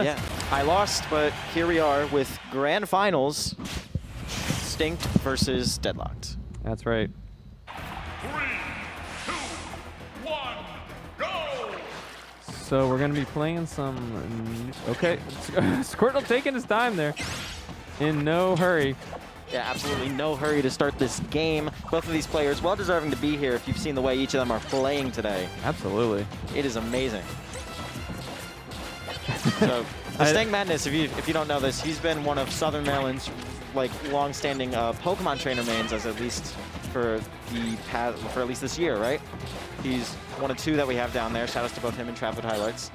Yeah, I lost, but here we are with grand finals. Distinct versus Deadlocked. That's right. 3, 2, 1, go! So we're going to be playing some... Okay, Squirtle taking his time there. In no hurry. Yeah, absolutely no hurry to start this game. Both of these players well deserving to be here if you've seen the way each of them are playing today. Absolutely. It is amazing. So, DistinctMadness, if you don't know this, he's been one of Southern Maryland's like long-standing Pokemon trainer mains, as at least for at least this year, right? He's one of two that we have down there. Shout outs to both him and Traveled Highlights.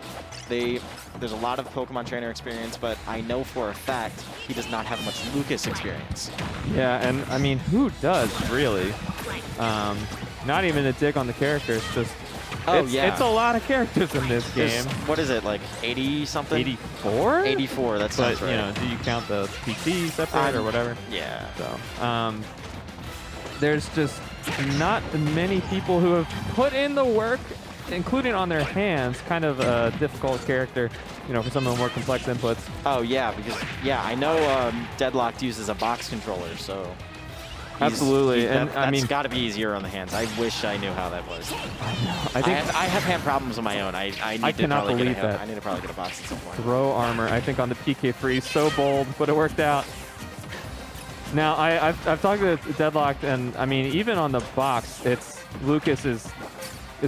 There's a lot of Pokemon trainer experience, but I know for a fact he does not have much Lucas experience. Yeah, and I mean, who does really? Not even a dig on the characters, just it's a lot of characters in this game. What is it, like 80 something? 84? 84, that sounds but, right. You know, do you count the PT separate or whatever? Yeah. So, there's just not many people who have put in the work, including on their hands. Kind of a difficult character, you know, for some of the more complex inputs. Oh yeah, because I know Deadlocked uses a box controller, so absolutely, and I mean, that's got to be easier on the hands. I wish I knew how that was. I think I have hand problems of my own. I cannot believe that. I need to probably get a box at some point. Throw armor, I think on the PK freeze, so bold, but it worked out. Now I've talked to Deadlocked, and I mean, even on the box, Lucas is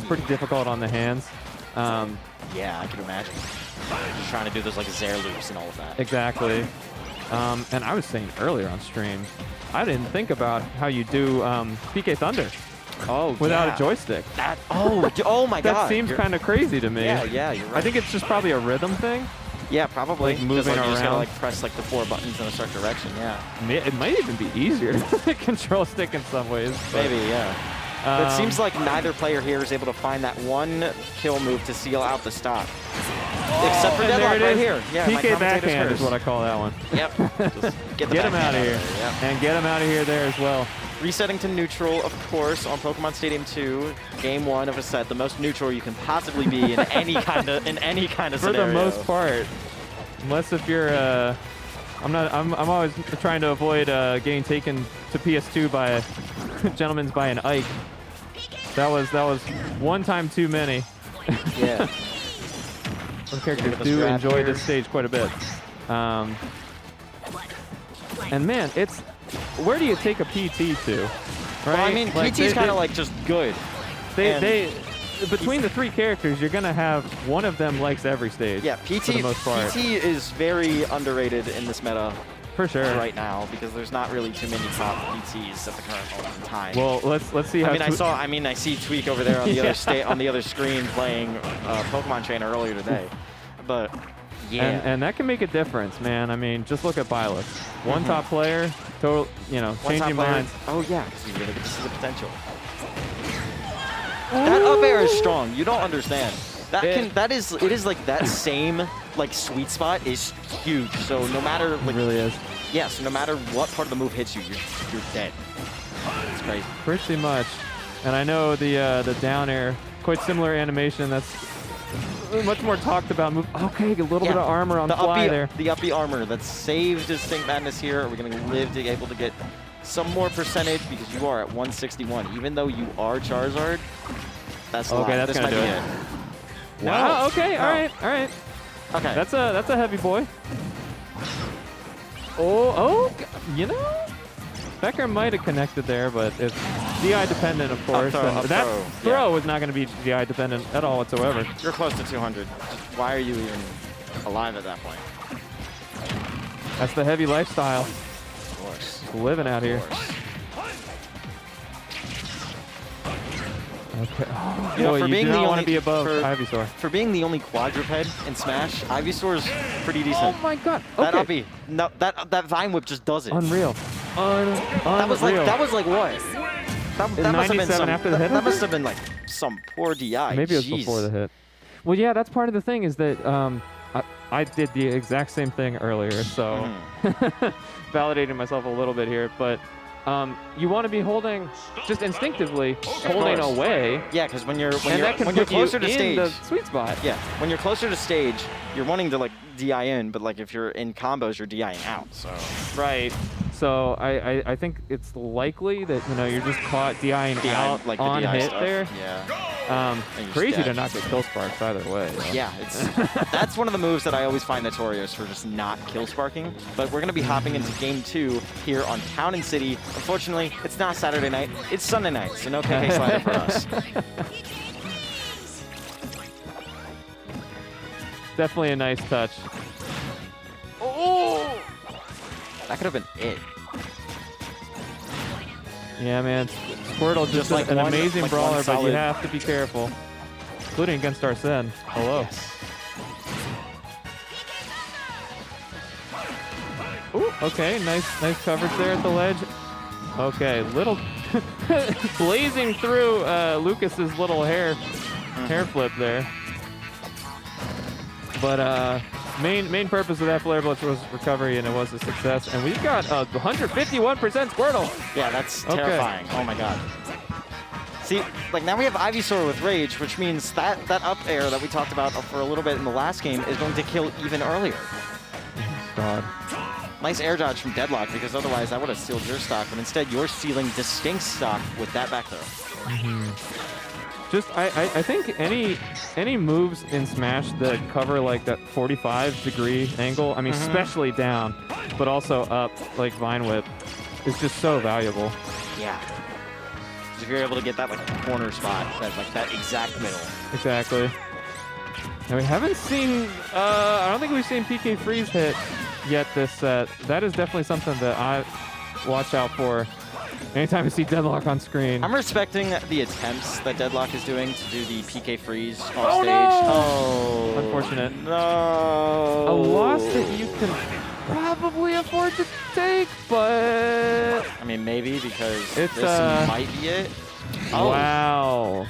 pretty difficult on the hands. Yeah, I can imagine. Just trying to do those like Zaire loops and all of that. Exactly. And I was saying earlier on stream, I didn't think about how you do PK Thunder without a joystick. Oh my god. That seems kind of crazy to me. Yeah, you're right. I think it's just probably a rhythm thing. Yeah, probably. Like moving around. You just gotta like press like the 4 buttons in a certain direction. Yeah. It might even be easier to control stick in some ways. Maybe, yeah. It seems like neither player here is able to find that one kill move to seal out the stop. Except for Deadlock right here. Yeah, PK backhand is what I call that one. Yep. Just get him out of here. Yep. And get him out of here there as well. Resetting to neutral, of course, on Pokemon Stadium 2, game 1 of a set, the most neutral you can possibly be in any kind of scenario. For the most part, unless if you're I'm always trying to avoid getting taken to PS2 by a gentleman's by an Ike. That was one time too many. Yeah. Some characters do enjoy this stage quite a bit. And man, where do you take a PT to? Right? Well, I mean, like PT's kind of like just good. Between the 3 characters, you're gonna have one of them likes every stage. Yeah, PT for the most part. PT is very underrated in this meta. For sure. Right now, because there's not really too many top PTs at the current moment in time. Well, let's see how. I see Tweak over there on the on the other screen playing Pokemon Trainer earlier today, but yeah. And that can make a difference, man. I mean, just look at Byleth. One top player, total, changing minds. Oh yeah, because you really get to see the potential. That up air is strong. You don't understand. It is like that same like sweet spot is huge. So no matter like, it really is. Yeah, so no matter what part of the move hits you, you're dead. It's crazy. Pretty much. And I know the down air, quite similar animation. That's much more talked about move. Okay, a little bit of armor on the fly there. The uppy armor that saved DistinctMadness here. Are we going to live to be able to get some more percentage because you are at 161, even though you are Charizard. That's okay. That's gonna do it. Wow. Okay. All right. Okay. That's a heavy boy. Oh, Becker might have connected there, but it's DI dependent, of course. That throw was not going to be DI dependent at all whatsoever. You're close to 200. Why are you even alive at that point? That's the heavy lifestyle. Of course. Just living out here. Okay. For being the only be above Ivysaur. For being the only quadruped in Smash, Ivysaur's pretty decent. Oh my god. Okay. That uppy, no, that Vine Whip just does it. Unreal. That was like what? That must have been some, after the hit. That must have been like some poor DI. Maybe it was before the hit. Well, yeah, that's part of the thing is that I did the exact same thing earlier, so validating myself a little bit here, but you want to be holding, just instinctively holding course. away, Yeah, because when you're and that can when you're put you closer to in stage, the sweet spot. yeah, when you're closer to stage, you're wanting to like DI in, but like if you're in combos, you're DIing out. So Right. So I think it's likely that you're just caught DIing DI, out like the on DI hit stuff. there. Yeah. And you're Crazy dead. to not get kill sparks either way. though. Yeah, that's one of the moves that I always find notorious for just not kill sparking. But we're going to be hopping into game 2 here on Town and City. Unfortunately, it's not Saturday night, it's Sunday night, so no KK slider for us. Definitely a nice touch. Oh! That could have been it. Yeah, man. Squirtle just like an one- amazing like brawler, one but you solid- have to be careful, including against Arsene. Hello. Yes. Ooh, okay, nice coverage there at the ledge. Okay, little blazing through Lucas's little hair flip there. But main purpose of that flare blitz was recovery, and it was a success. And we've got a 151% Squirtle. Yeah, that's Okay. terrifying. Oh my god. See, like now we have Ivysaur with Rage, which means that up air that we talked about for a little bit in the last game is going to kill even earlier. God. Nice air dodge from Deadlock, because otherwise that would have sealed your stock, but instead you're sealing Distinct stock with that back throw. Just I think any moves in Smash that cover like that 45-degree angle, I mean especially down, but also up like Vine Whip, is just so valuable. Yeah. 'Cause if you're able to get that like corner spot, that exact middle. Exactly. Now we haven't seen, I don't think we've seen PK Freeze hit yet this set. That is definitely something that I watch out for anytime I see Deadlock on screen. I'm respecting the attempts that Deadlock is doing to do the PK freeze off Oh, stage. no! Oh, Unfortunate. No. A loss that you can probably afford to take, but I mean, maybe because It's, this might be it. Oh. wow.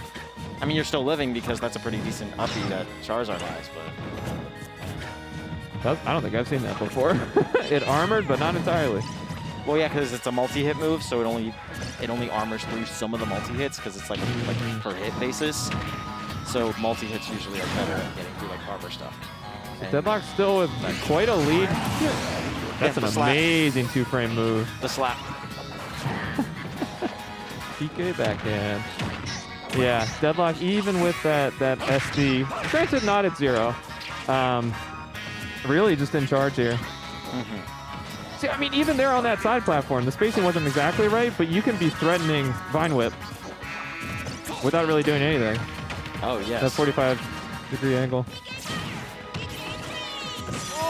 I mean, you're still living because that's a pretty decent uppie that Charizard has, but I don't think I've seen that before. It armored, but not entirely. well, yeah, because it's a multi-hit move, so it only armors through some of the multi-hits because it's like per hit basis. So multi-hits usually are better at getting through like armor stuff. And Deadlock's still with quite a lead. That's the an slap. amazing two-frame move. the slap. PK backhand. Yeah, Deadlock, even with that SD, granted not at 0, really just in charge here. See, I mean, even there on that side platform, the spacing wasn't exactly right, but you can be threatening Vine Whip without really doing anything. Oh yes. That 45-degree angle.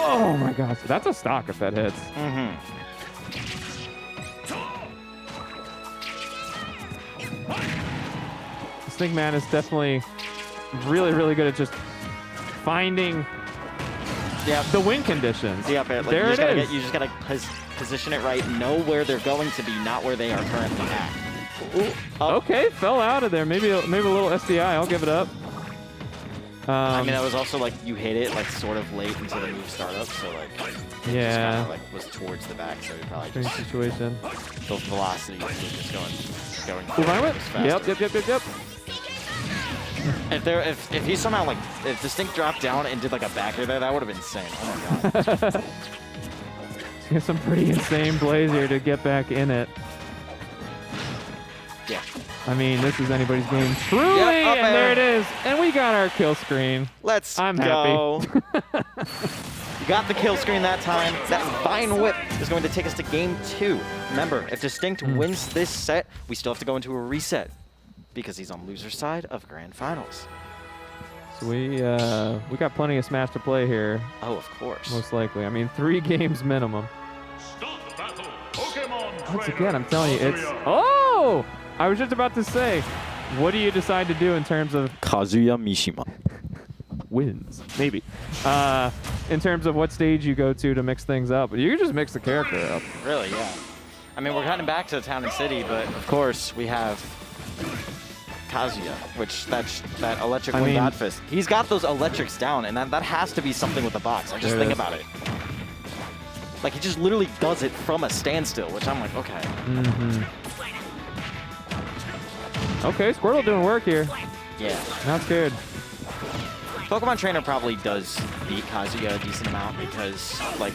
Oh my gosh, that's a stock if that hits. DistinctMadness is definitely really, really good at just finding the win conditions. The up air. Like, there it is. You just gotta position it right, know where they're going to be, not where they are currently at. Ooh, up. Okay, fell out of there. Maybe a little SDI. I'll give it up. I mean, that was also like you hit it like sort of late into the move startup, so like it just Yeah. kind of like was towards the back, so you probably Strange just situation. the velocity was just going Ooh, Vine Whip? just faster. Yep. If he somehow like if Distinct dropped down and did like a back air there, that would have been insane. Oh my god. Get some pretty insane blaze here to get back in it. Yeah. I mean, this is anybody's game. Truly, Yep, up and there air. it is. And we got our kill screen. I'm go. You got the kill screen that time. That Vine Whip is going to take us to game 2. Remember, if Distinct wins this set, we still have to go into a reset because he's on loser's side of Grand Finals. So we got plenty of Smash to play here, Oh, of course. most likely. I mean, 3 games minimum. Start the battle. Pokemon Once trainer, again, I'm telling you, it's... Kazuya. Oh! I was just about to say, what do you decide to do in terms of Kazuya Mishima. wins? Maybe. In terms of what stage you go to mix things up. You can just mix the character up. Really, yeah. I mean, we're cutting back to Town and City, but of course we have Kazuya, which that electric I wing mean- God Fist. He's got those electrics down, and that has to be something with the box. I just There it think is. about it. Like, he just literally does it from a standstill, which I'm like, okay. Okay, Squirtle doing work here. Yeah. Not scared. Pokemon Trainer probably does beat Kazuya a decent amount because, like,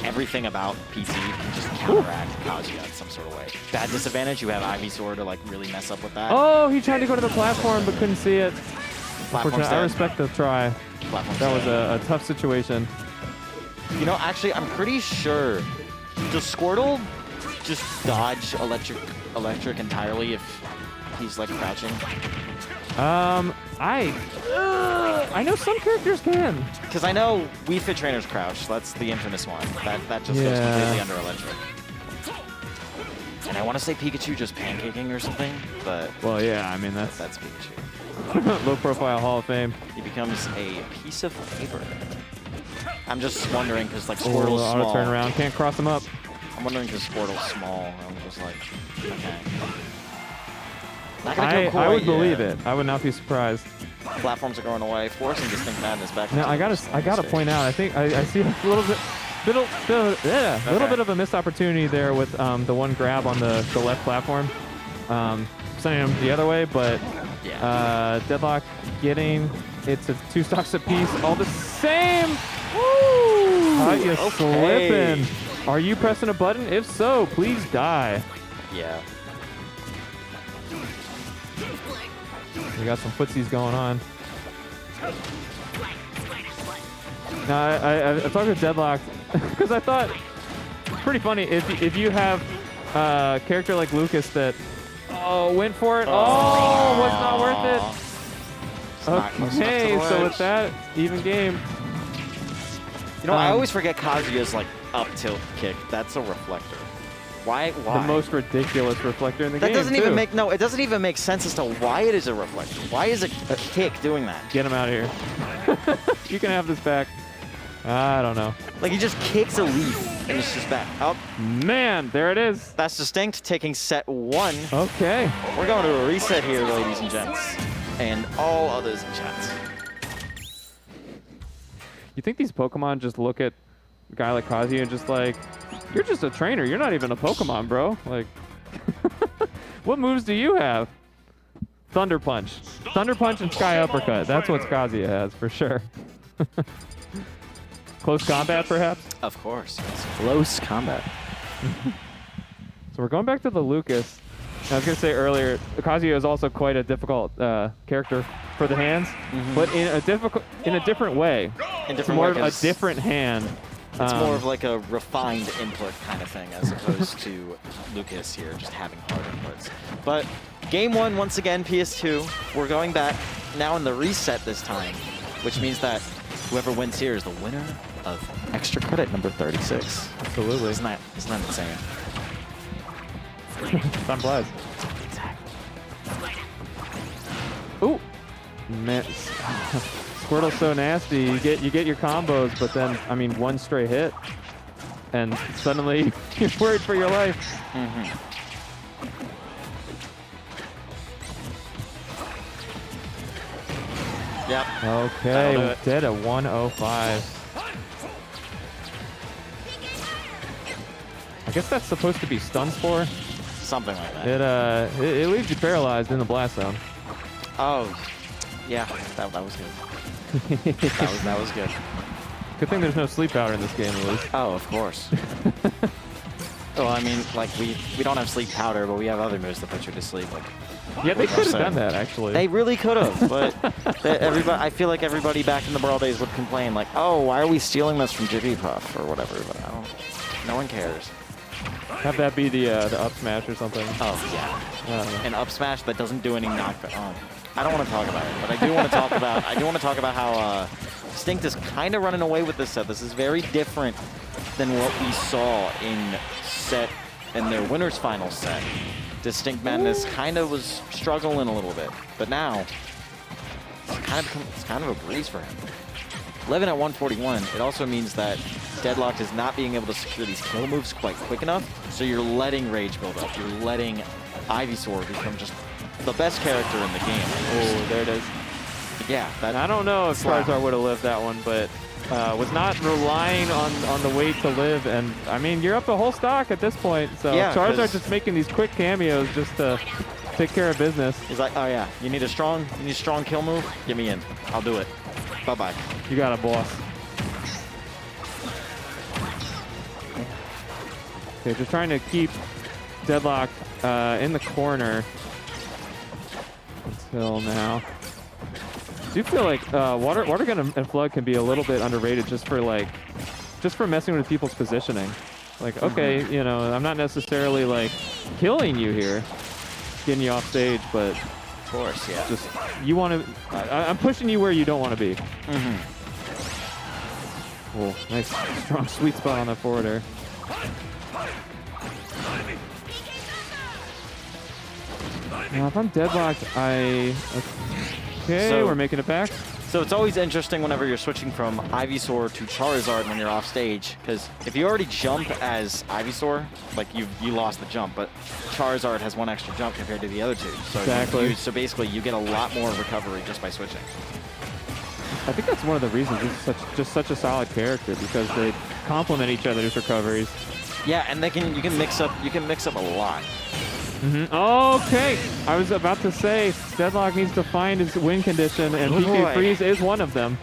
everything about PT can just counteract Kazuya in some sort of way. Bad disadvantage, you have Ivysaur to, like, really mess up with that. Oh, he tried to go to the platform but couldn't see it. Platform's I dead. respect the try. Platform's That was dead. a tough situation. You know, actually, I'm pretty sure, does Squirtle just dodge electric entirely if he's, like, crouching? I know some characters can. Because I know Wii Fit Trainer's crouch. That's the infamous one. That just goes completely under electric. And I want to say Pikachu just pancaking or something, but Well, yeah, I mean, that's Pikachu. low profile Hall of Fame. He becomes a piece of paper. I'm just wondering because, like, Oh, Squirtle's auto small. turn around, can't cross him up. I'm wondering because Squirtle's small. I'm just like, okay. Not gonna go I would quite believe yet. it. I would not be surprised. Platforms are going away, forcing Distinct Madness back. Now into I gotta stage. point out. I think I see a little bit of a missed opportunity there with the one grab on the left platform, sending him the other way. But Yeah. Deadlock getting it's a 2 stocks apiece, all the same. Woo! Caught you Okay. slipping. Are you pressing a button? If so, please die. Yeah. We got some footsies going on. Now, I talked to Deadlocked because I thought pretty funny if you have a character like Lucas that went for it. Oh, was not worth it. Okay, so with that, even game. You know, I always forget Kazuya's like up tilt kick. That's a reflector. Why? The most ridiculous reflector in the game. That doesn't too. even make it doesn't even make sense as to why it is a reflector. Why is a kick doing that? Get him out of here. You can have this back. I don't know. Like, he just kicks a leaf and it's just back. Oh, Man, there it is. that's Distinct taking set 1. Okay. We're going to a reset here, ladies and gents, and all others in chat. You think these Pokemon just look at a guy like Kazuya and just like, you're just a trainer. You're not even a Pokemon, bro. Like, what moves do you have? Thunder Punch. Thunder Punch and Sky Uppercut. That's what Kazuya has, for sure. Close combat, perhaps? Of course, it's close combat. So we're going back to the Lucas. I was going to say earlier, Kazuya is also quite a difficult character for the hands, but in a different way. In It's different more way, of a 'cause different hand. It's more of like a refined input kind of thing as opposed to Lucas here just having hard inputs. But game 1, once again, PS2. We're going back now in the reset this time, which means that whoever wins here is the winner of extra credit number 36. Absolutely. Isn't that insane? I'm glad. Ooh. Man. Squirtle's so nasty. You get your combos, but then, I mean, one stray hit, and suddenly you're worried for your life. Yep. Okay, That'll do it. dead at 105. I guess that's supposed to be stun spore. Something like that. It leaves you paralyzed in the blast zone. Oh, yeah, that was good. that was good. Good thing there's no sleep powder in this game, at least. Oh, of course. Well, I mean, like, we don't have sleep powder, but we have other moves that put you to sleep. Like, Yeah, they what could have I'm done saying. that, actually. They really could have, but everybody. I feel like everybody back in the Brawl days would complain, like, "Oh, why are we stealing this from Jigglypuff or whatever?" But I don't. No one cares. Have that be the up smash or something. Oh yeah, I don't know. an up smash that doesn't do any knockback. Oh, I don't want to talk about it, but I do want to talk about. I do want to talk about how Distinct is kind of running away with this set. This is very different than what we saw in their winners final set. Distinct Madness kind of was struggling a little bit, but now it's kind of a breeze for him. 11 at 141. It also means that Deadlocked is not being able to secure these kill moves quite quick enough, so you're letting Rage build up. You're letting Ivysaur become just the best character in the game. Oh, there it is. Yeah, I don't know if Wow. Charizard would have lived that one, but was not relying on the weight to live, and I mean you're up a whole stock at this point. So Yeah, Charizard just making these quick cameos just to take care of business. He's like, oh yeah, you need a strong kill move? Get me in. I'll do it. Bye-bye. You got a boss. Okay, just trying to keep Deadlock in the corner until now. I do feel like water gun and flood can be a little bit underrated just for messing with people's positioning. Like, okay, you know, I'm not necessarily like killing you here, getting you off stage, but Of course, yeah. just you want to. I'm pushing you where you don't want to be. Oh, nice, strong sweet spot on that forwarder. Now, if I'm deadlocked, okay, So- we're making it back. So it's always interesting whenever you're switching from Ivysaur to Charizard when you're off stage, because if you already jump as Ivysaur, like you lost the jump, but Charizard has one extra jump compared to the other two. So Exactly. so basically you get a lot more recovery just by switching. I think that's one of the reasons this is just such a solid character, because they complement each other's recoveries. Yeah, and you can mix up a lot. Okay, I was about to say Deadlock needs to find his win condition, and Oh, PK boy. Freeze is one of them.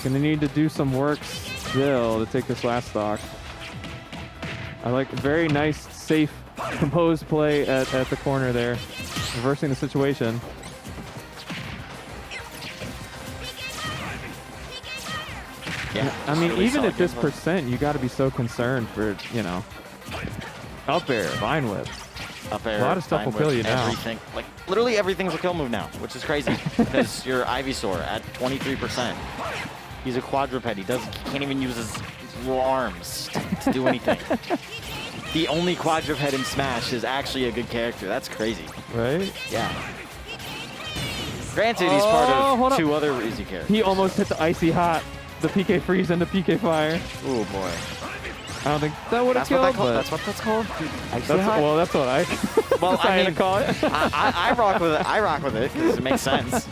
Gonna need to do some work still to take this last stock. I like very nice, safe, composed play at the corner there, reversing the situation. Yeah. I mean, really even solid at this gameplay. percent, you got to be so concerned for, you know, up air, vine whip. Up air, A lot of stuff Vine will kill Whip, you now. Everything, like literally everything's a kill move now, which is crazy because you're Ivysaur at 23%. He's a quadruped. He can't even use his arms to do anything. The only quadruped in Smash is actually a good character. That's crazy. Right? Yeah. Granted, he's hold part up. of two other easy characters. He almost hit the icy hot, the PK freeze and the PK fire. Oh boy. I don't think that would have That's what killed, but that's what that's called. that's what I Well, I decided mean, to call it. I rock with it. I rock with it because it makes sense.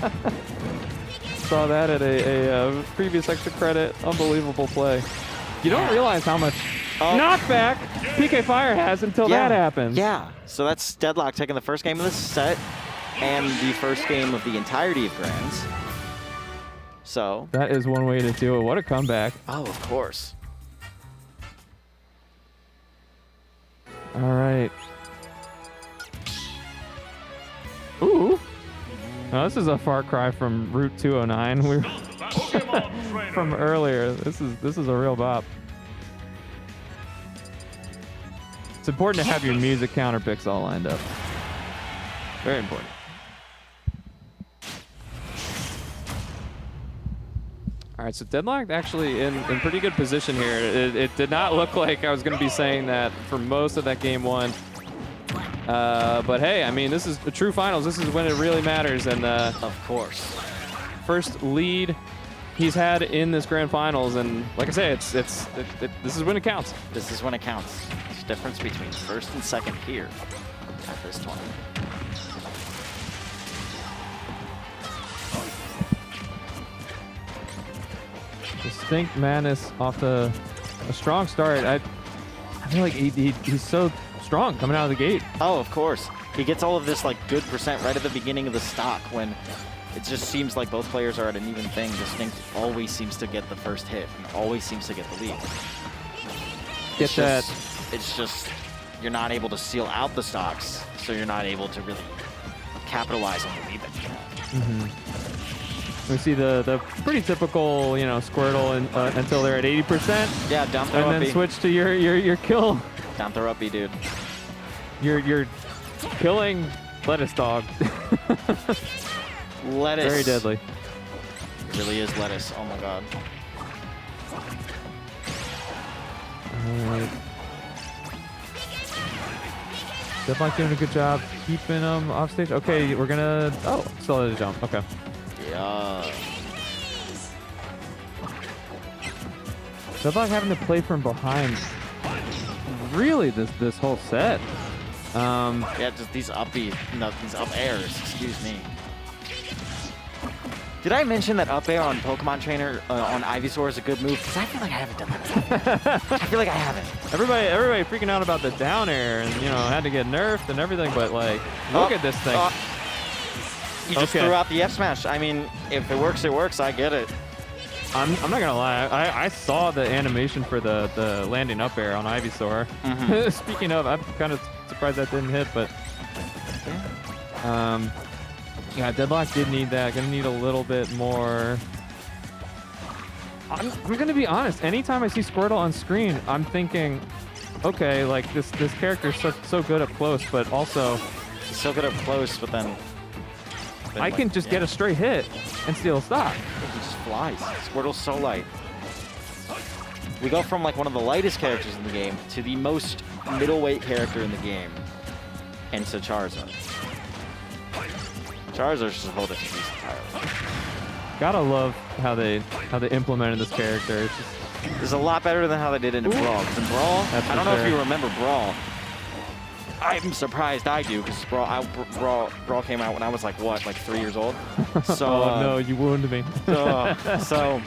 Saw that at a previous extra credit. Unbelievable play. You don't realize how much knockback PK Fire has until that happens. Yeah. So that's Deadlock taking the first game of this set and the first game of the entirety of Grands. So. That is one way to do it. What a comeback. Oh, of course. All right. Ooh. Now, this is a far cry from Route 209 Pokemon trainer. from earlier. This is a real bop. It's important to have your music counter picks all lined up. Very important. All right, so Deadlocked actually in pretty good position here. It did not look like I was going to be saying that for most of that game one. But hey, I mean, this is the true finals. This is when it really matters. And Of course. first lead he's had in this grand finals. And like I say, this is when it counts. This is when it counts. It's the difference between first and second here at this tournament. DistinctMadness off to a strong start. I feel like he's so strong coming out of the gate. Oh, of course. He gets all of this like good percent right at the beginning of the stock when it just seems like both players are at an even thing. Distinct always seems to get the first hit and always seems to get the lead. It's just you're not able to seal out the stocks, so you're not able to really capitalize on the lead that you have. We see the pretty typical, you know, Squirtle until they're at 80%, Yeah, down throw and up then B. switch to your kill. Down throw up B, dude. You're killing Lettuce Dog. Lettuce. Very deadly. It really is lettuce. Oh my god. Alright. Deadlock doing a good job keeping them off stage. Okay, we're gonna. Oh, still at a jump. Okay. Yeah. Deadlock having to play from behind. Really, this whole set. Yeah, just these up B, no, these up airs. Excuse me. Did I mention that up air on Pokemon Trainer on Ivysaur is a good move? Because I feel like I haven't done that. I feel like I haven't. Everybody freaking out about the down air and, you know, had to get nerfed and everything, but, like, look at this thing. You just threw out the F smash. I mean, if it works, it works. I get it. I'm not going to lie. I saw the animation for the landing up air on Ivysaur. Speaking of, I'm kind of surprised that didn't hit, but... yeah, Deadlock did need that. Gonna need a little bit more. I'm gonna be honest. Anytime I see Squirtle on screen, I'm thinking, okay, like this character's so good up close, but also He's so good up close, but then I can just get a straight hit and steal a stock. He just flies. Squirtle's so light. We go from like one of the lightest characters in the game to the most middleweight character in the game, and to Charizard. Charizard's just a whole different beast entirely. Gotta love how they implemented this character. It's just, It's a lot better than how they did it in Brawl. 'Cause in Brawl, I don't know if you remember Brawl. I'm surprised I do, because Brawl came out when I was like, what, like 3 years old? So, oh no, you wounded me. so,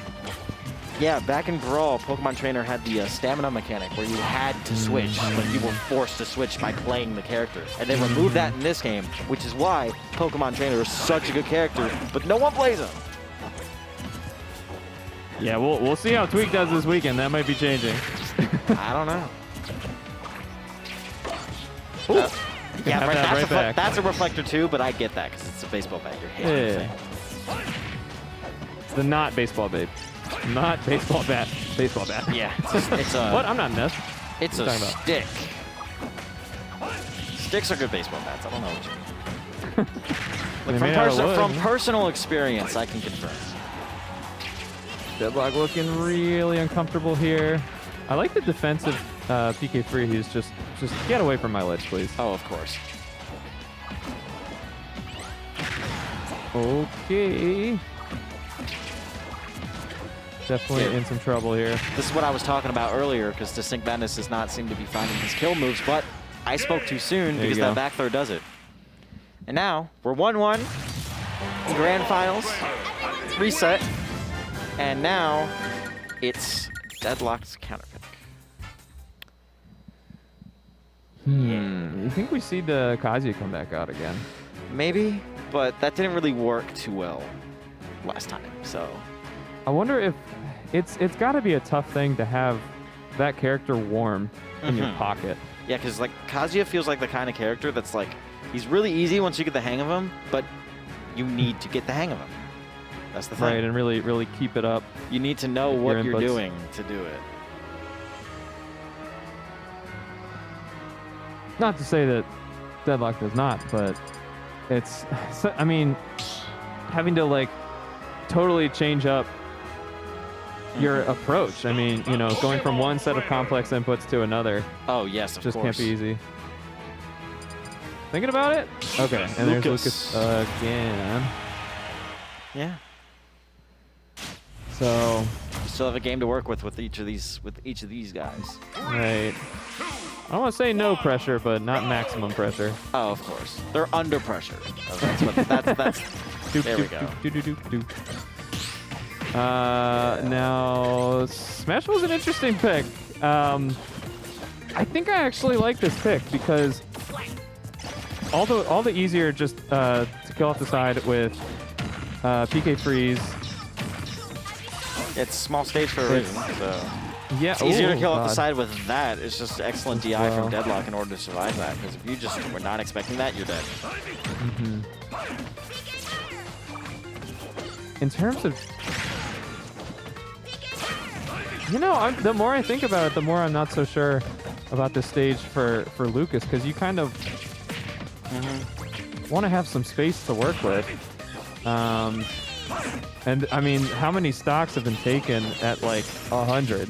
yeah, back in Brawl, Pokemon Trainer had the stamina mechanic where you had to switch, like you were forced to switch by playing the character. And they removed that in this game, which is why Pokemon Trainer is such a good character, but no one plays him. Yeah, we'll see how Tweak does this weekend. That might be changing. I don't know. Yeah, have right, that right back. That's a reflector too, but I get that because it's a baseball bat. You're hitting. Yeah. The not baseball babe. Not baseball bat. Baseball bat. Yeah, it's a. What? I'm not in this. It's a stick. Sticks are good baseball bats. I don't know what you mean. Like from personal experience, I can confirm. Deadlock looking really uncomfortable here. I like the defensive PK free. He's just get away from my ledge, please. Oh, of course. Okay. Definitely in some trouble here. This is what I was talking about earlier, because DistinctMadness does not seem to be finding his kill moves, but I spoke too soon because that back throw does it. And now, we're 1-1 in Grand Finals. Reset. And now, it's Deadlock's counter pick. You think we see the Kazuya come back out again? Maybe, but that didn't really work too well last time, so... I wonder if it's got to be a tough thing to have that character warm in your pocket. Yeah, because like Kazuya feels like the kind of character that's like, he's really easy once you get the hang of him, but you need to get the hang of him. That's the thing. Right, and really keep it up. You need to know what you're doing to do it. Not to say that Deadlock does not, but it's, I mean, having to like totally change up your approach. I mean, you know, going from one set of complex inputs to another. Oh, yes, of course. Just can't be easy. Thinking about it? Okay, and there's Lucas again. Yeah. So you still have a game to work with each of these guys. Right. I don't want to say no pressure, but not maximum pressure. Oh, of course. They're under pressure. That's there we go. Now, Smash was an interesting pick. I think I actually like this pick because all the easier just to kill off the side with PK freeze. It's small stage for a reason, so yeah, it's easier to kill off the side with that. It's just excellent DI from Deadlock in order to survive that. Because if you just were not expecting that, you're dead. In terms of, you know, the more I think about it, the more I'm not so sure about this stage for Lucas, because you kind of want to have some space to work with. And I mean, how many stocks have been taken at like 100?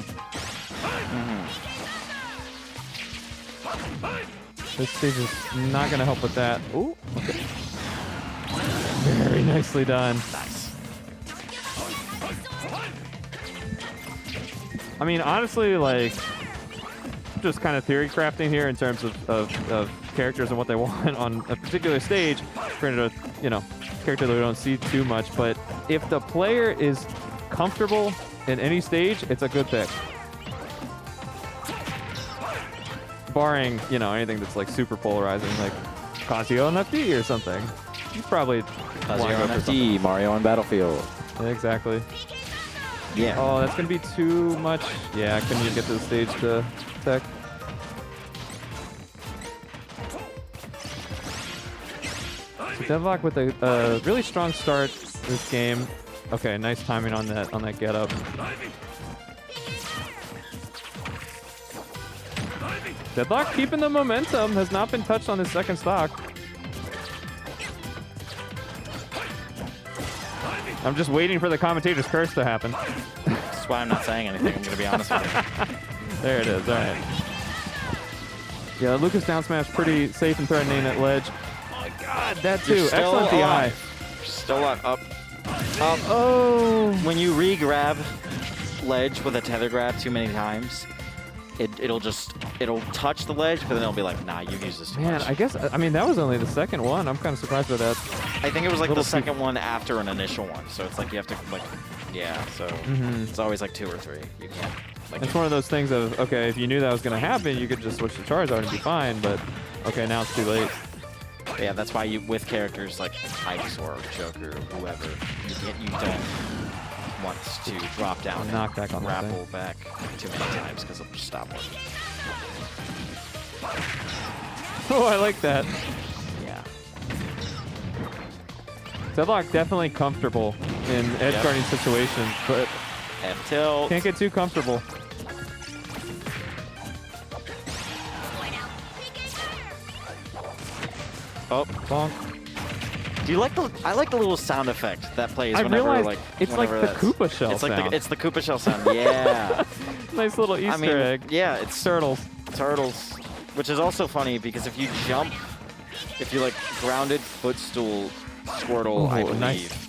This stage is not going to help with that. Ooh, okay. Very nicely done. Nice. I mean, honestly, like, just kind of theory crafting here in terms of characters and what they want on a particular stage. Granted, you know, character that we don't see too much, but if the player is comfortable in any stage, it's a good pick. Barring, you know, anything that's like super polarizing, like Kazuya on FD or something. You probably Kazuya on FD, Mario on Battlefield. Yeah, exactly. Yeah. Oh, that's gonna be too much. Yeah, I couldn't even get to the stage to tech. So Deadlock with a really strong start this game. Okay, nice timing on that get up. Deadlock keeping the momentum, has not been touched on his second stock. I'm just waiting for the commentator's curse to happen. That's why I'm not saying anything, I'm going to be honest with you. There it is, all right. Yeah, Lucas down smash pretty safe and threatening that ledge. Oh my god, that too. Excellent DI. Still on up. Oh. When you re-grab ledge with a tether grab too many times, it'll touch the ledge, but then it'll be like, nah, you've used this too much. I guess, I mean, that was only the second one. I'm kind of surprised by that. I think it was like the second one after an initial one, so it's like you have to, like, yeah, so it's always like 2 or 3. You can't. Like, it's one of those things of, okay, if you knew that was going to happen, you could just switch to Charizard and be fine, but okay, now it's too late. Yeah, that's why you, with characters like Ice or Joker, whoever, you don't want to drop down and knock back on grapple back too many times because it'll just stop working. Oh, I like that. Yeah. Deadlock definitely comfortable in edge guarding situations, but F-tilt. Can't get too comfortable. Oh, bonk. Do you like the? I like the little sound effect that plays I whenever realized like it's like the Koopa shell it's like sound. it's the Koopa shell sound. Yeah. Nice little Easter egg. Yeah, it's turtles. Turtles, which is also funny because if you jump, if you like grounded footstool Squirtle, I believe, nice.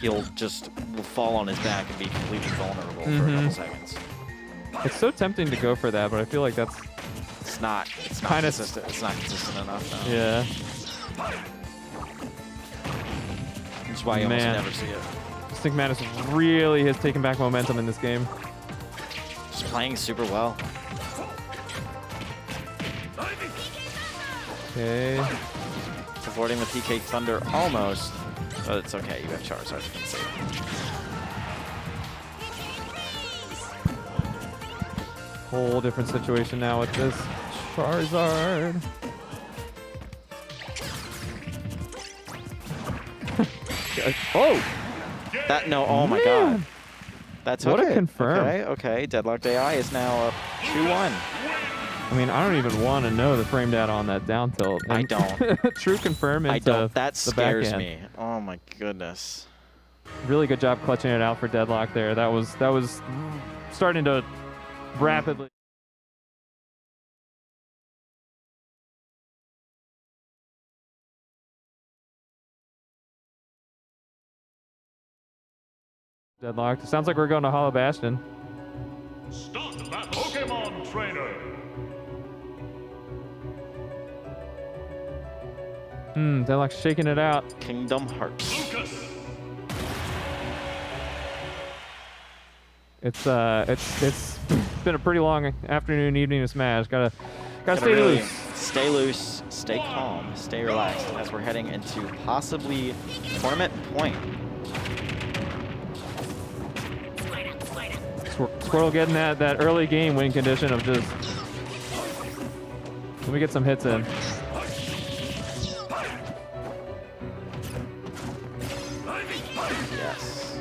he'll just fall on his back and be completely vulnerable for a couple seconds. It's so tempting to go for that, but I feel like that's it's not kinda consistent. It's not consistent enough. No. Yeah. That's why you almost never see it. DistinctMadness really has taken back momentum in this game. Just playing super well. Okay. Avoiding the PK Thunder almost, but it's okay. You have Charizard to save. Whole different situation now with this Charizard. Oh! That, no, oh my god. That's what okay. a confirm. Okay. DeadlockedAI is now up 2-1. I mean, I don't even want to know the frame data on that down tilt. I don't. True confirm into I don't. That the scares backhand. me. Oh my goodness. Really good job clutching it out for Deadlock there. That was starting to rapidly. Deadlocked. It sounds like we're going to Hollow Bastion. Start the battle. Pokemon Trainer. Deadlock's shaking it out. Kingdom Hearts. Lucas. It's been a pretty long afternoon, evening of Smash. Gotta stay really loose. Stay loose, stay calm, stay relaxed as we're heading into possibly tournament point. Squirtle getting that early game win condition of just let me get some hits in. Yes.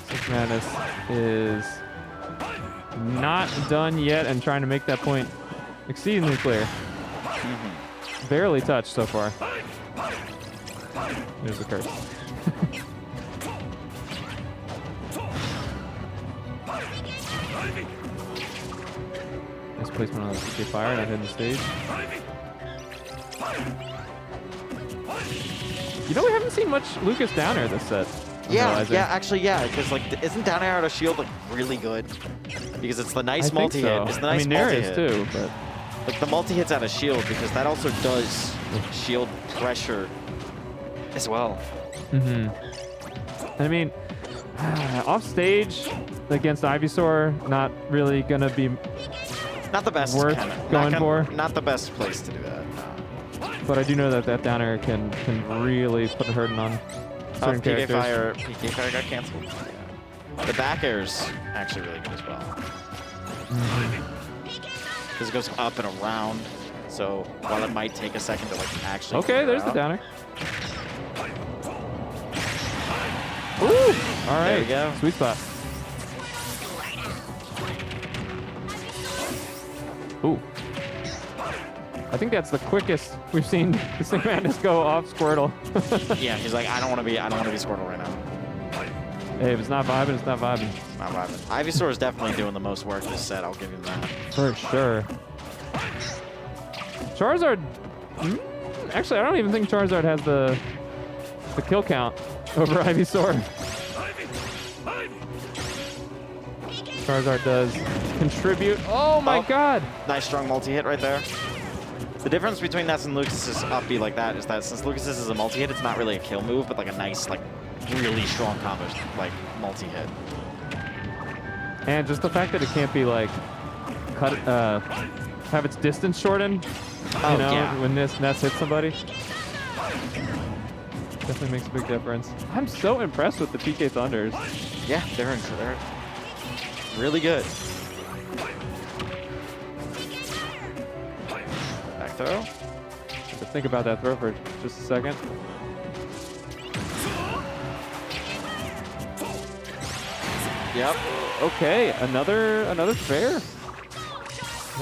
DistinctMadness is not done yet and trying to make that point exceedingly clear. Barely touched so far. There's the curse. Nice placement on the PK Fire, not hitting the stage. You know, we haven't seen much Lucas down air this set. Yeah, actually, because like, isn't down air out of shield like really good? Because it's the nice multi-hit. So. It's the nice I mean, Nair multi-hit. is too, but Like the multi-hit's out of shield because that also does shield pressure as well. I mean, off stage against Ivysaur, not really gonna be Not the best. worth going for. Not the best place to do that. No. But I do know that that down air can really put a hurting on certain characters. PK Fire got canceled. Yeah. The back air's actually really good as well. Because it goes up and around. So while it might take a second to like actually. Okay, there's the down air. Ooh! All right, there we go. Sweet spot. Ooh. I think that's the quickest we've seen DistinctMadness go off Squirtle. Yeah, he's like, I don't want to be Squirtle right now. Hey, if it's not vibing, it's not vibing. It's not vibing. Ivysaur is definitely doing the most work this set. I'll give him that. For sure. Charizard. Actually, I don't even think Charizard has the kill count over Ivysaur. Charizard does contribute. Oh my god! Nice strong multi-hit right there. The difference between Ness and Lucas's up B like that is that since Lucas's is a multi-hit, it's not really a kill move, but like a nice, like, really strong combo, like, multi-hit. And just the fact that it can't be like cut, have its distance shortened. Oh, You know, yeah. when Ness hits somebody. Definitely makes a big difference. I'm so impressed with the PK Thunders. Yeah, they're really good. Back throw. To think about that throw for just a second. Yep. Okay, another fair.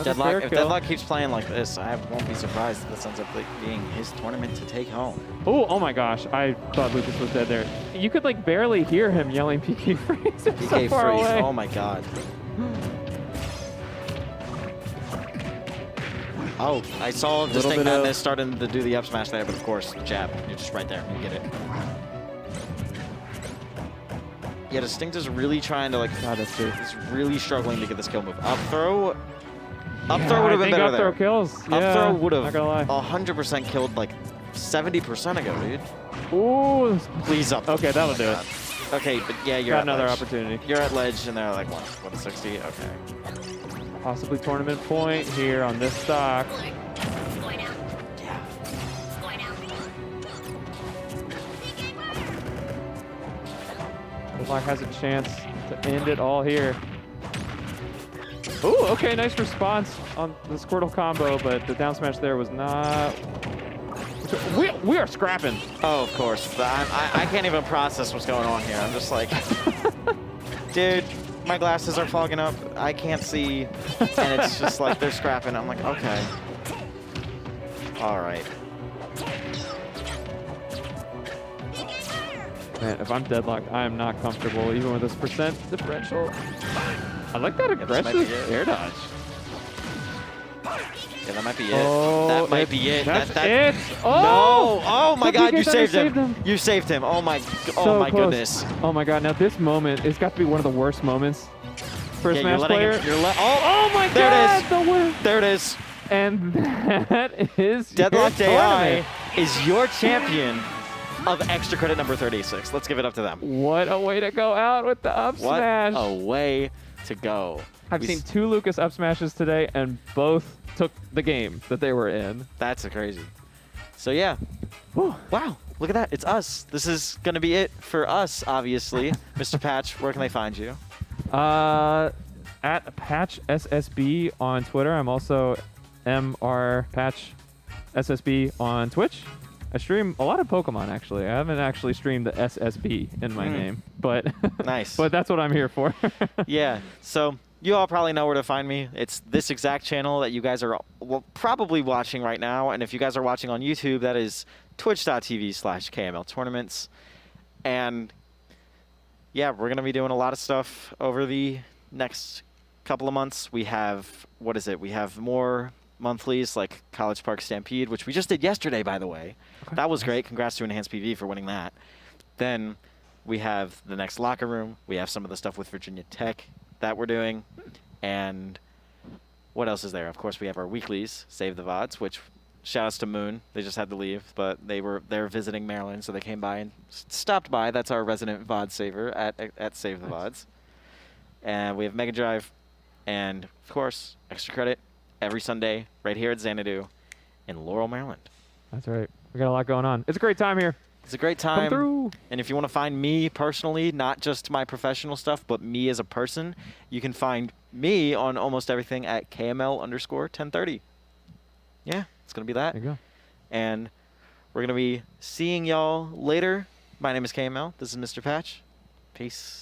Deadlock, if Deadlock keeps playing like this, I won't be surprised if this ends up being his tournament to take home. Oh my gosh, I thought Lucas was dead there. You could like barely hear him yelling PK freeze. PK so far freeze, away. oh my god. Oh, I saw DistinctMadness starting to do the up smash there, but of course, jab. You're just right there. You get it. Yeah, Distinct is really trying to, like, he's really struggling to get this kill move. Up throw. Up throw would have been better up throw there. kills. Up throw would have not gonna lie. 100% killed like 70% ago, dude. Ooh. Please up. Okay, that'll do it. Okay, but yeah, you're Got at another ledge. opportunity. You're at ledge, and they're like, what, a 60? Okay. Possibly tournament point here on this stock. Yeah. Deadlock has a chance to end it all here. Ooh, okay, nice response on the Squirtle combo, but the down smash there was not... We are scrapping. Oh, of course. But I can't even process what's going on here. I'm just like, dude, my glasses are fogging up. I can't see. And it's just like they're scrapping. I'm like, okay. All right. Man, if I'm deadlocked, I am not comfortable, even with this percent differential. I like that aggressive air dodge. Yeah, that might be it. Oh, that might be it. That's that, it. No! Oh! Oh my The God! PK You Thunder saved him. him. You saved him. Oh my! So Oh my close. goodness! Oh my God! Now this moment, it's got to be one of the worst moments for a Yeah, Smash you're letting player. him. Oh my there God! it is. The win. There it is. And that is DeadlockedAI tournament. is your champion of extra credit number 36. Let's give it up to them. What a way to go out with the up What smash. a way to go. I've seen 2 Lucas up smashes today, and both took the game that they were in. That's crazy. So yeah. Whew. Wow. Look at that. It's us. This is going to be it for us, obviously. Mr. Patch, where can they find you? At Patch SSB on Twitter. I'm also MR Patch SSB on Twitch. I stream a lot of Pokemon, actually. I haven't actually streamed the SSB in my name, but Nice. but that's what I'm here for. Yeah. So you all probably know where to find me. It's this exact channel that you guys are probably watching right now. And if you guys are watching on YouTube, that is twitch.tv/KML Tournaments. And yeah, we're going to be doing a lot of stuff over the next couple of months. We have, what is it? We have more monthlies like College Park Stampede, which we just did yesterday, by the way. Okay. That was great. Congrats to Enhanced PV for winning that. Then we have the next locker room. We have some of the stuff with Virginia Tech that we're doing. And What else is there? Of course, we have our weeklies, Save the VODs, which shout-outs to Moon. They just had to leave, but they're visiting Maryland, so they came by and stopped by. That's our resident VOD saver at Save the VODs. And we have Mega Drive, and of course, Extra Credit every Sunday right here at Xanadu in Laurel, Maryland. That's right. We got a lot going on. It's a great time here. It's a great Come time. through. And if you want to find me personally, not just my professional stuff, but me as a person, you can find me on almost everything at KML_1030. Yeah, it's going to be that. There you go. And we're going to be seeing y'all later. My name is KML. This is Mr. Patch. Peace.